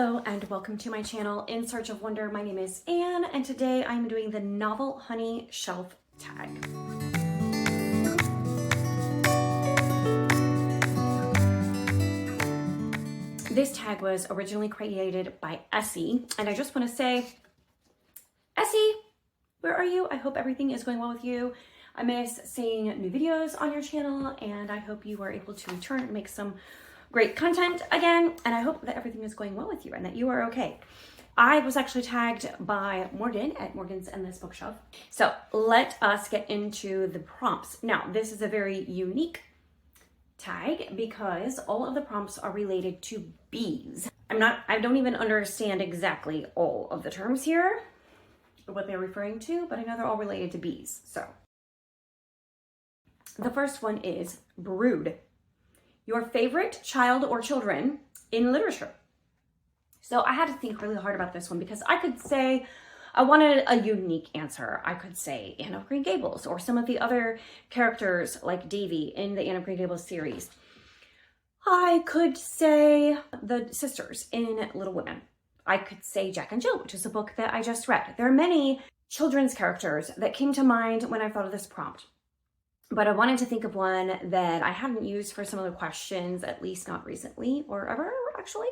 Hello and welcome to my channel, In Search of Wonder. My name is Anne and today I'm doing the Novel Honey Shelf tag. This tag was originally created by Essie, and I just want to say, Essie, where are you? I hope everything is going well with you. I miss seeing new videos on your channel and I hope you are able to return and make some great content again, and I hope that everything is going well with you and that you are okay. I was actually tagged by Morgan at Morgan's Endless Bookshelf. So let us get into the prompts. Now, this is a very unique tag because all of the prompts are related to bees. I don't even understand exactly all of the terms here or what they're referring to, but I know they're all related to bees. So the first one is brood. Your favorite child or children in literature. So I had to think really hard about this one because I could say, I wanted a unique answer. I could say Anne of Green Gables or some of the other characters like Davy in the Anne of Green Gables series. I could say the sisters in Little Women. I could say Jack and Jill, which is a book that I just read. There are many children's characters that came to mind when I thought of this prompt. But I wanted to think of one that I hadn't used for some of the questions, at least not recently or ever, actually.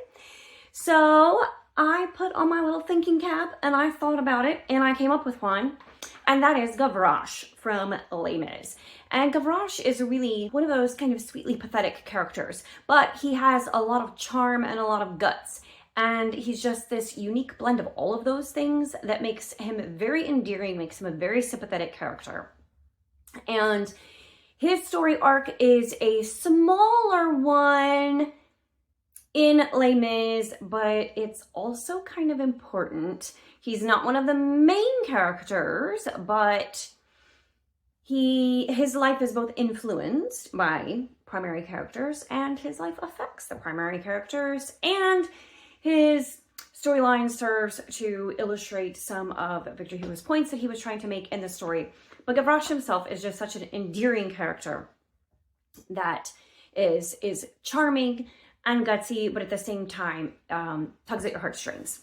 So I put on my little thinking cap and I thought about it and I came up with one. And that is Gavroche from Les Mis. And Gavroche is really one of those kind of sweetly pathetic characters, but he has a lot of charm and a lot of guts. And he's just this unique blend of all of those things that makes him very endearing, makes him a very sympathetic character. And his story arc is a smaller one in Les Mis, but it's also kind of important. He's not one of the main characters, but his life is both influenced by primary characters and his life affects the primary characters, and his storyline serves to illustrate some of Victor Hugo's points that he was trying to make in the story. But Gavroche himself is just such an endearing character that is charming and gutsy, but at the same time tugs at your heartstrings.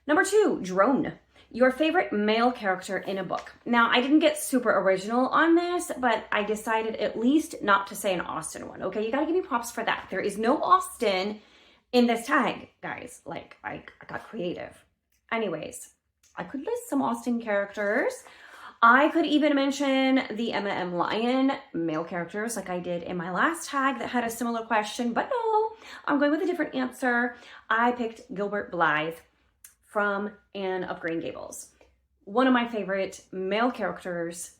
Number 2, drone. Your favorite male character in a book. Now, I didn't get super original on this, but I decided at least not to say an Austen one. Okay, you gotta give me props for that. There is no Austen in this tag, guys. Like, I got creative. Anyways, I could list some Austen characters. I could even mention the Emma M. Lyon male characters like I did in my last tag that had a similar question, but no, I'm going with a different answer. I picked Gilbert Blythe from Anne of Green Gables. One of my favorite male characters,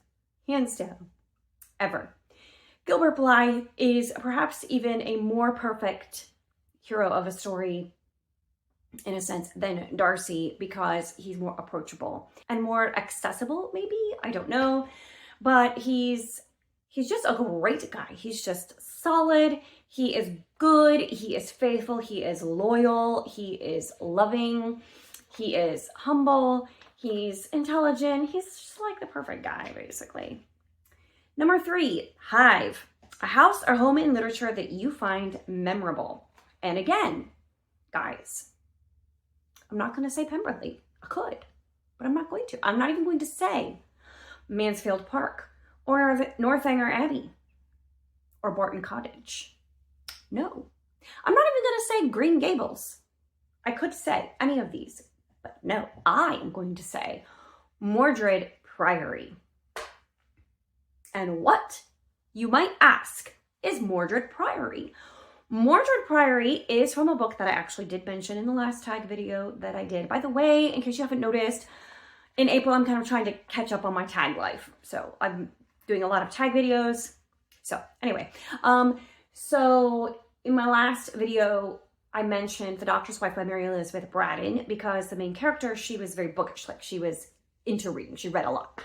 hands down, ever. Gilbert Blythe is perhaps even a more perfect hero of a story in a sense than Darcy because he's more approachable and more accessible, maybe, I don't know, but he's just a great guy. He's just solid, he is good, he is faithful, he is loyal, he is loving, he is humble, he's intelligent, he's just like the perfect guy, basically. Number 3, Hive. A house or home in literature that you find memorable. And again, guys, I'm not going to say Pemberley. I could, but I'm not going to. I'm not even going to say Mansfield Park or Northanger Abbey or Barton Cottage. No. I'm not even going to say Green Gables. I could say any of these, but no. I am going to say Mordred Priory. And what, you might ask, is Mordred Priory? Mordred Priory is from a book that I actually did mention in the last tag video that I did. By the way, in case you haven't noticed, in April, I'm kind of trying to catch up on my tag life. So I'm doing a lot of tag videos. So anyway, so in my last video, I mentioned The Doctor's Wife by Mary Elizabeth Braddon because the main character, she was very bookish, like she was into reading. She read a lot.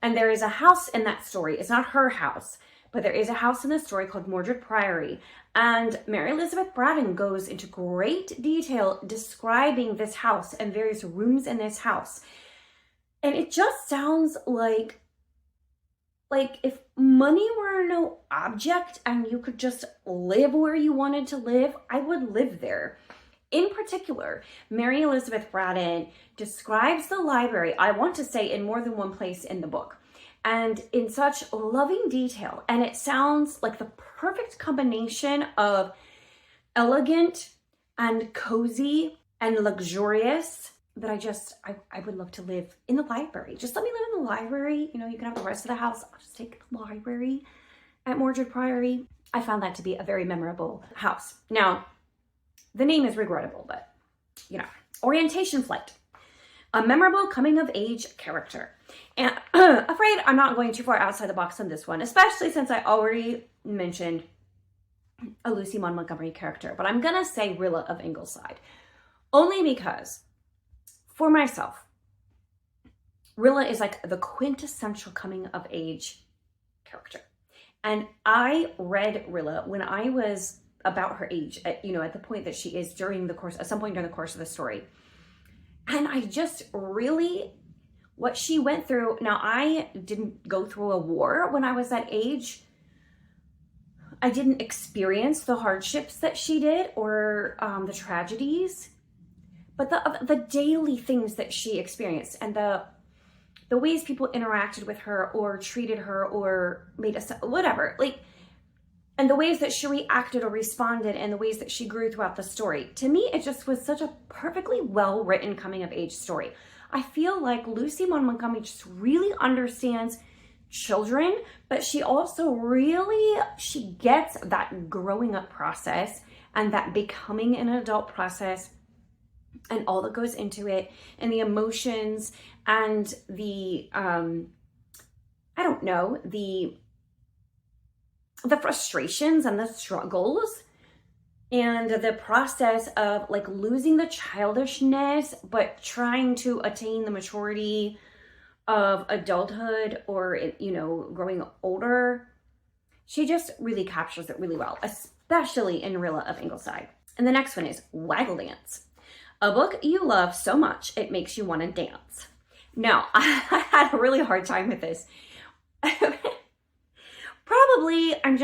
And there is a house in that story. It's not her house, but there is a house in this story called Mordred Priory. And Mary Elizabeth Braddon goes into great detail describing this house and various rooms in this house. And it just sounds like like if money were no object and you could just live where you wanted to live, I would live there. In particular, Mary Elizabeth Braddon describes the library, I want to say, in more than one place in the book, and in such loving detail. And it sounds like the perfect combination of elegant and cozy and luxurious that I would love to live in the library. Just let me live in the library. You know, you can have the rest of the house. I'll just take the library at Mordred Priory. I found that to be a very memorable house. Now, the name is regrettable, but you know, Orientation Flight, a memorable coming of age character. And afraid I'm not going too far outside the box on this one, especially since I already mentioned a Lucy Maud Montgomery character, but I'm gonna say Rilla of Ingleside, only because for myself, Rilla is like the quintessential coming of age character. And I read Rilla when I was about her age, at the point that she is at some point during the course of the story. And I just really, what she went through, now I didn't go through a war when I was that age. I didn't experience the hardships that she did or the tragedies, but the daily things that she experienced and the ways people interacted with her or treated her or made us, whatever, like, and the ways that she reacted or responded and the ways that she grew throughout the story. To me, it just was such a perfectly well-written coming-of-age story. I feel like Lucy Maud Montgomery just really understands children, but she also she gets that growing up process and that becoming an adult process and all that goes into it and the emotions and the, the frustrations and the struggles and the process of like losing the childishness, but trying to attain the maturity of adulthood or, growing older. She just really captures it really well, especially in Rilla of Ingleside. And the next one is Waggle Dance, a book you love so much it makes you want to dance. Now, I had a really hard time with this. Probably I'm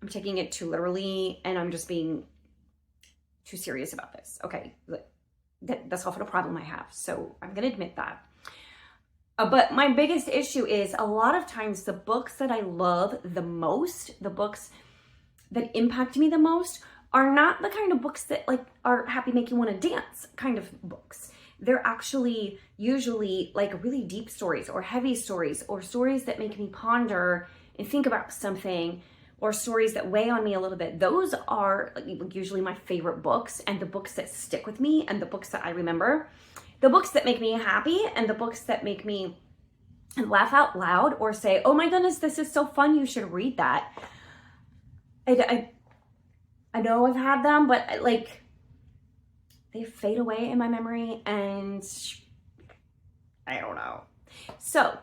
taking it too literally and I'm just being too serious about this. Okay, that's often a problem I have, so I'm gonna admit that. But my biggest issue is a lot of times the books that I love the most, the books that impact me the most, are not the kind of books that like are happy make you want to dance kind of books. They're actually usually like really deep stories or heavy stories or stories that make me ponder and think about something, or stories that weigh on me a little bit. Those are usually my favorite books and the books that stick with me and the books that I remember. The books that make me happy and the books that make me laugh out loud or say, oh my goodness, this is so fun, you should read that. I know I've had them, but they fade away in my memory and I don't know. So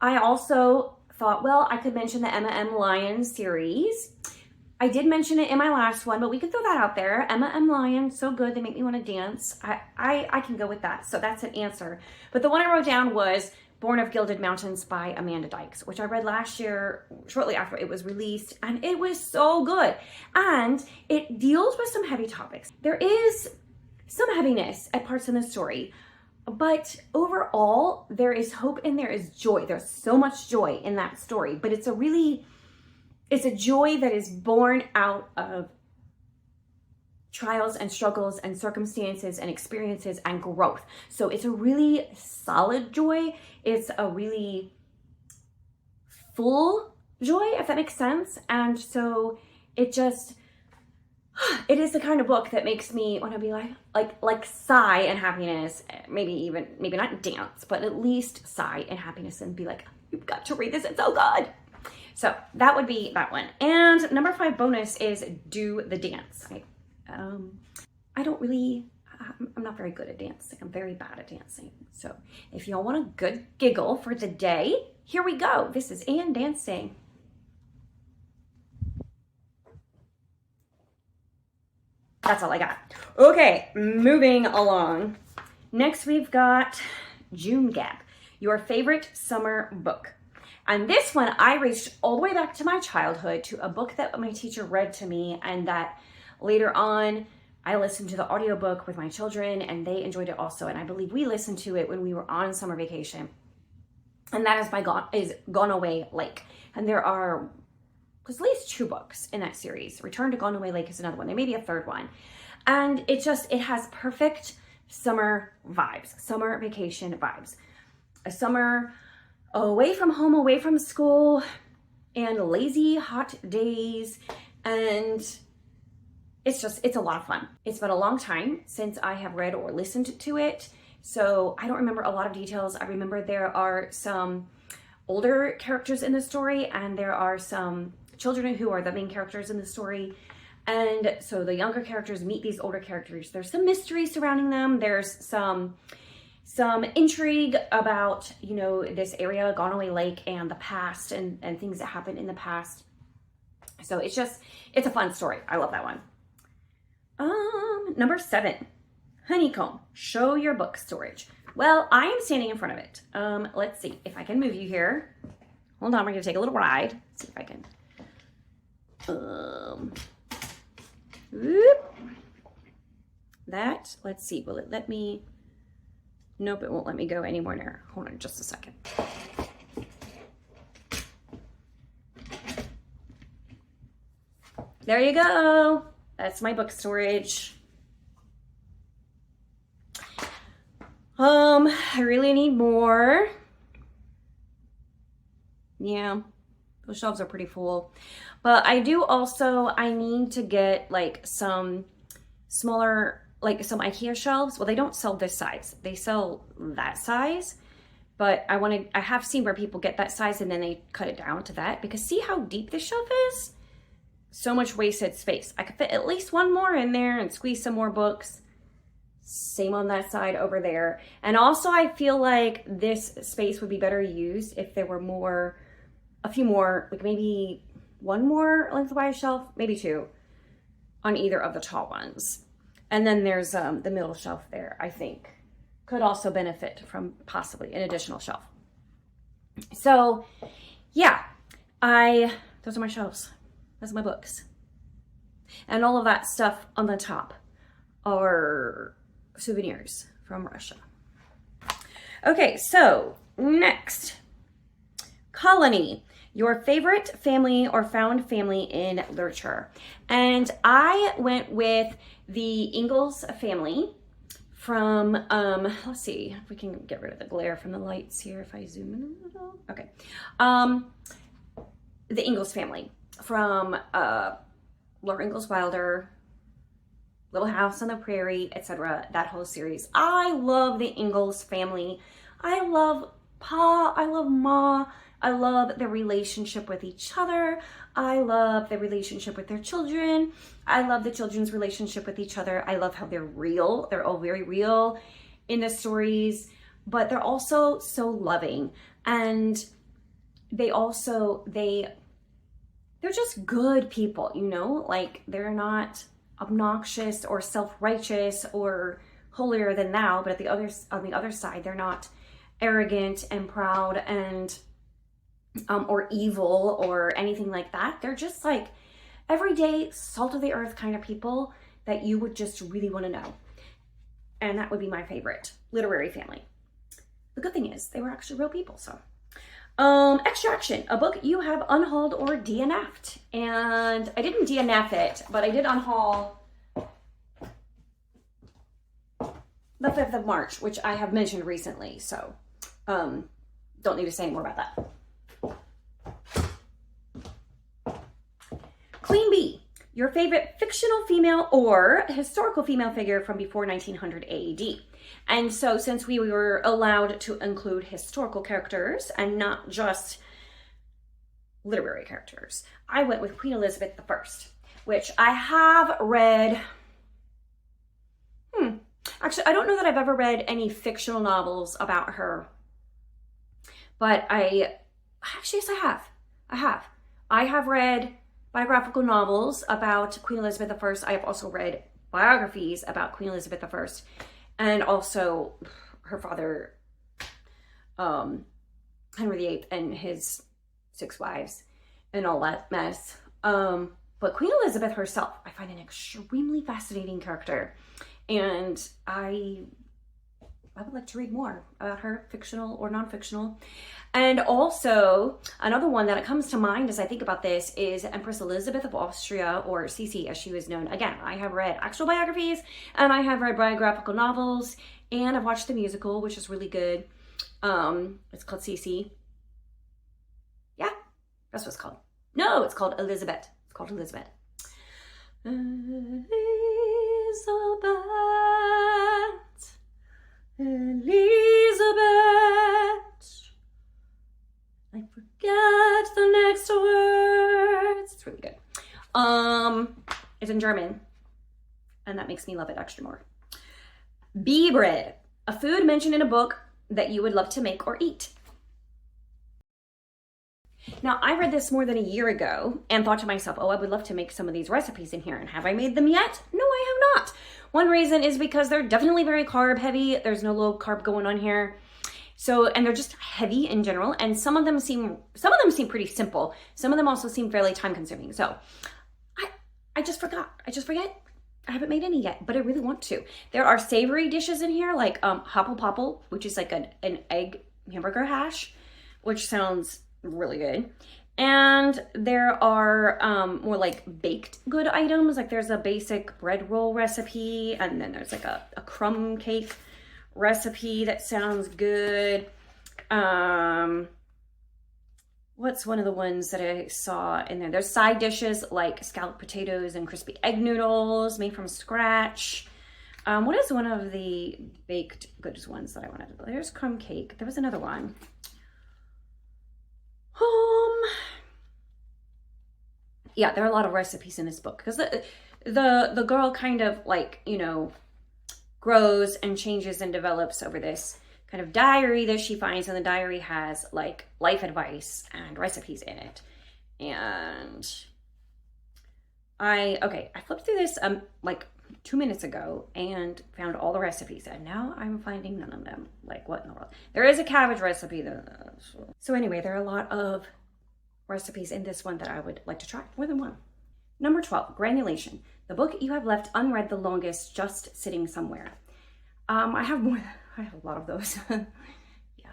I also thought, well, I could mention the Emma M. Lyons series. I did mention it in my last one, but we could throw that out there. Emma M. Lyons, so good, they make me want to dance. I can go with that, so that's an answer. But the one I wrote down was Born of Gilded Mountains by Amanda Dykes, which I read last year, shortly after it was released, and it was so good. And it deals with some heavy topics. There is some heaviness at parts in the story, but overall, there is hope and there is joy. There's so much joy in that story, but it's a joy that is born out of trials and struggles and circumstances and experiences and growth. So it's a really solid joy. It's a really full joy, if that makes sense. And so it is the kind of book that makes me want to be like sigh in happiness, maybe not dance, but at least sigh in happiness and be like, you've got to read this, it's so good. So that would be that one. And number 5 bonus is Do the Dance. I'm not very good at dancing. I'm very bad at dancing. So if y'all want a good giggle for the day, here we go. This is Anne dancing. That's all I got. Okay, moving along. Next we've got June Gap, your favorite summer book. And this one, I reached all the way back to my childhood, to a book that my teacher read to me, and that later on I listened to the audiobook with my children and they enjoyed it also. And I believe we listened to it when we were on summer vacation. And that is Gone Away Lake. And there's at least 2 books in that series. Return to Gone Away Lake is another one. There may be a third one. And it has perfect summer vibes, summer vacation vibes. A summer away from home, away from school, and lazy hot days. And it's a lot of fun. It's been a long time since I have read or listened to it, so I don't remember a lot of details. I remember there are some older characters in the story, and there are some children who are the main characters in the story. And so the younger characters meet these older characters. There's some mystery surrounding them. There's some intrigue about, this area, Gone Away Lake, and the past and things that happened in the past. So it's a fun story. I love that one. Number 7, Honeycomb, show your book storage. Well, I am standing in front of it. Let's see if I can move you here. Hold on, we're gonna take a little ride. Let's see if I can. Whoop. Let's see, will it let me? Nope, it won't let me go anymore near. Hold on just a second. There you go. That's my book storage. I really need more. Yeah, those shelves are pretty full. But I need to get like some smaller, like some IKEA shelves. Well, they don't sell this size. They sell that size. But I have seen where people get that size and then they cut it down to that, because see how deep this shelf is? So much wasted space. I could fit at least one more in there and squeeze some more books. Same on that side over there. And also I feel like this space would be better used if there were a few more, like maybe one more lengthwise shelf, maybe 2 on either of the tall ones. And then there's the middle shelf there, I think, could also benefit from possibly an additional shelf. So yeah, those are my shelves. Those are my books. And all of that stuff on the top are souvenirs from Russia. Okay, so next, Colony, your favorite family or found family in literature. And I went with the Ingalls family from, let's see if we can get rid of the glare from the lights here if I zoom in a little. Okay. The Ingalls family from Laura Ingalls Wilder, Little House on the Prairie, etc. That whole series. I love the Ingalls family. I love Pa. I love Ma. I love their relationship with each other. I love their relationship with their children. I love the children's relationship with each other. I love how they're real. They're all very real in the stories, but they're also so loving. And they're just good people, like they're not obnoxious or self-righteous or holier than thou, but on the other side, they're not arrogant and proud and or evil or anything like that. They're just like everyday salt of the earth kind of people that you would just really want to know. And that would be my favorite literary family. The good thing is they were actually real people. So Extraction, a book you have unhauled or DNF'd. And I didn't DNF it, but I did unhaul the 5th of March, which I have mentioned recently. So don't need to say any more about that. Queen Bee, your favorite fictional female or historical female figure from before 1900 AD. And so since we were allowed to include historical characters and not just literary characters, I went with Queen Elizabeth I, which I have read. Actually, I don't know that I've ever read any fictional novels about her, but yes, I have. I have read biographical novels about Queen Elizabeth I. I have also read biographies about Queen Elizabeth I and also her father, Henry VIII, and his six wives and all that mess. But Queen Elizabeth herself, I find an extremely fascinating character. And I would like to read more about her, fictional or non-fictional. And also, another one that comes to mind as I think about this is Empress Elizabeth of Austria, or Sisi as she was known. Again, I have read actual biographies, and I have read biographical novels, and I've watched the musical, which is really good. It's called Sisi. Yeah, that's what it's called. No, it's called Elizabeth. It's called Elizabeth. Elizabeth. I forget the next words. It's really good. It's in German, and that makes me love it extra more. Bee bread, a food mentioned in a book that you would love to make or eat. Now, I read this more than a year ago and thought to myself, oh, I would love to make some of these recipes in here. And have I made them yet? No, I have not. One reason is because they're definitely very carb heavy. There's no low carb going on here. So, and they're just heavy in general. And some of them seem pretty simple. Some of them also seem fairly time consuming. So I just forgot. I haven't made any yet, but I really want to. There are savory dishes in here like Hopple Popple, which is like an egg hamburger hash, which sounds really good. And there are more like baked good items. Like there's a basic bread roll recipe, and then there's like a crumb cake recipe that sounds good. What's one of the ones that I saw in there? There's side dishes like scalloped potatoes and crispy egg noodles made from scratch. What is one of the baked goods ones that I wanted to? There's crumb cake. There was another one. Yeah, there are a lot of recipes in this book because the girl kind of like, you know, grows and changes and develops over this kind of diary that she finds, and the diary has like life advice and recipes in it. And I flipped through this like 2 minutes ago and found all the recipes, and now I'm finding none of them. Like, what in the world? There is a cabbage recipe though. So anyway, there are a lot of recipes in this one that I would like to try, more than one. Number 12, Granulation, the book you have left unread the longest, just sitting somewhere. I have a lot of those. Yeah.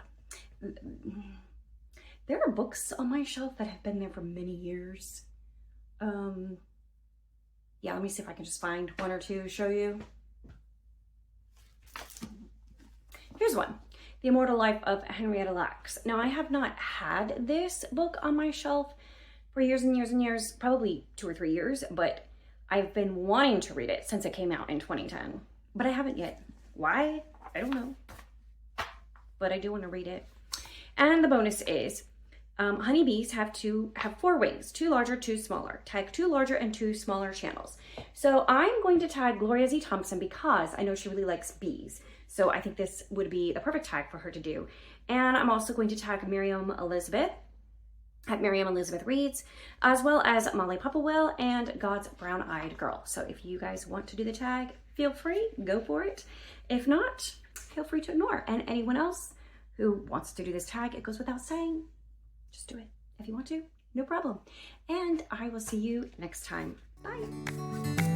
There are books on my shelf that have been there for many years. Yeah, let me see if I can just find one or two to show you. Here's one. The Immortal Life of Henrietta Lacks. Now, I have not had this book on my shelf for years and years and years, probably 2 or 3 years, but I've been wanting to read it since it came out in 2010, but I haven't yet. Why? I don't know, but I do want to read it. And the bonus is, honeybees have 4 wings, 2 larger, 2 smaller. Tag 2 larger and 2 smaller channels. So I'm going to tag Gloria Z. Thompson because I know she really likes bees. So I think this would be the perfect tag for her to do. And I'm also going to tag Miriam Elizabeth at Miriam Elizabeth Reads, as well as Molly Popplewell and God's Brown-Eyed Girl. So if you guys want to do the tag, feel free, go for it. If not, feel free to ignore. And anyone else who wants to do this tag, it goes without saying, just do it. If you want to, no problem. And I will see you next time. Bye.